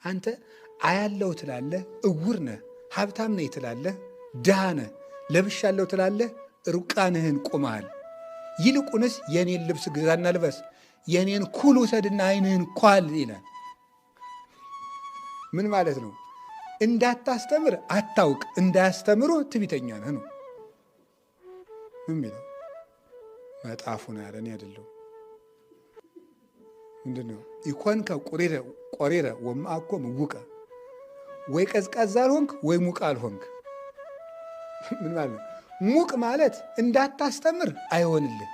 አንተ አያለው ትላለህ፣ እውር ነህ። ሀብታም ነህ ትላለህ፣ ድሃ ነህ። ለብሻለሁ ትላለህ፣ ርቃንህን ቆመሃል። ይልቁንስ የኔን ልብስ ግዛና ልበስ፣ የኔን ኩል ውሰድና ዓይንህን ኳል ይላል። ምን ማለት ነው? እንዳታስተምር አታውቅ፣ እንዳያስተምሩ ትዕቢተኛ ነህ ነው የሚለው መጽሐፉ ነው ያለ፣ እኔ አይደለሁም። ምንድን ነው? ኢኮንከ ቆሪረ ወማኮ ምውቀ፣ ወይ ቀዝቃዛ አልሆንክ ወይ ሙቅ አልሆንክ። ምን ማለት ነው? ሙቅ ማለት እንዳታስተምር አይሆንልህ፣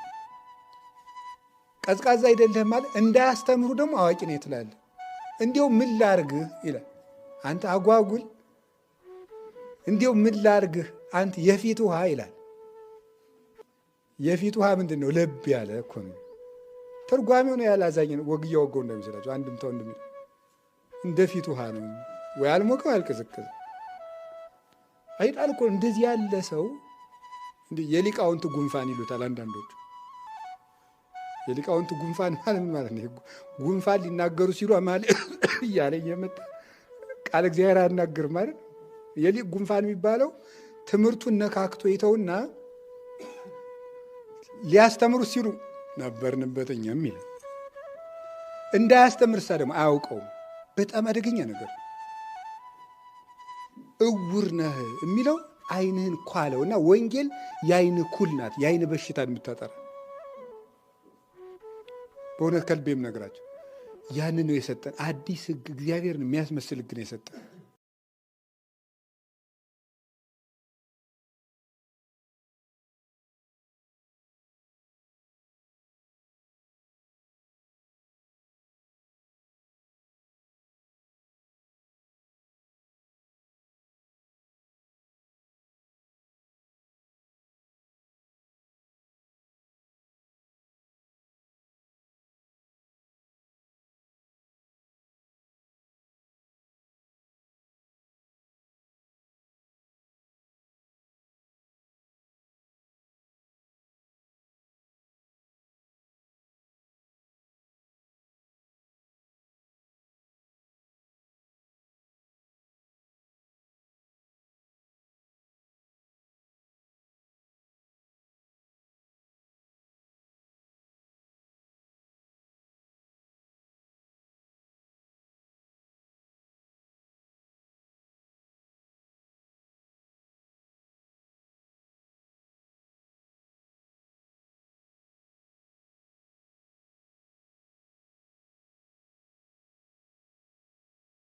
ቀዝቃዛ አይደለህም ማለት እንዳያስተምሩ ደግሞ አዋቂ ነህ ትላለህ። እንዲያው ምን ላርግህ ይላል። አንተ አጓጉል፣ እንዲያው ምን ላርግህ አንተ የፊት ውሃ ይላል። የፊት ውሃ ምንድን ነው? ለብ ያለ እኮ ነው። ተርጓሚው ነው ያላዛኝ ነው። ወግ እያወገው እንደሚመስላቸው አንድምታው እንደሚለው እንደ ፊት ውሃ ነው። ወይ አልሞቀም አልቀዘቀዘ አይጣል እኮ። እንደዚህ ያለ ሰው እንደ የሊቃውንት ጉንፋን ይሉታል አንዳንዶቹ። የሊቃውንት ጉንፋን ማለት ምን ማለት ነው? ጉንፋን ሊናገሩ ሲሉ ማለት እያለ እየመጣ ቃል እግዚአብሔር አናገርም ማለት ነው። የሊቅ ጉንፋን የሚባለው ትምህርቱን ነካክቶ ይተውና ሊያስተምሩ ሲሉ ነበርንበት እኛም ይላል። እንዳያስተምር ሳ ደግሞ አያውቀውም። በጣም አደገኛ ነገር። እውር ነህ የሚለው ዓይንህን ኳለው እና ወንጌል የዓይን ኩል ናት፣ የዓይን በሽታን የምታጠራ። በእውነት ከልቤም ነገራቸው ያንን ነው የሰጠን። አዲስ ሕግ እግዚአብሔርን የሚያስመስል ሕግ ነው የሰጠን።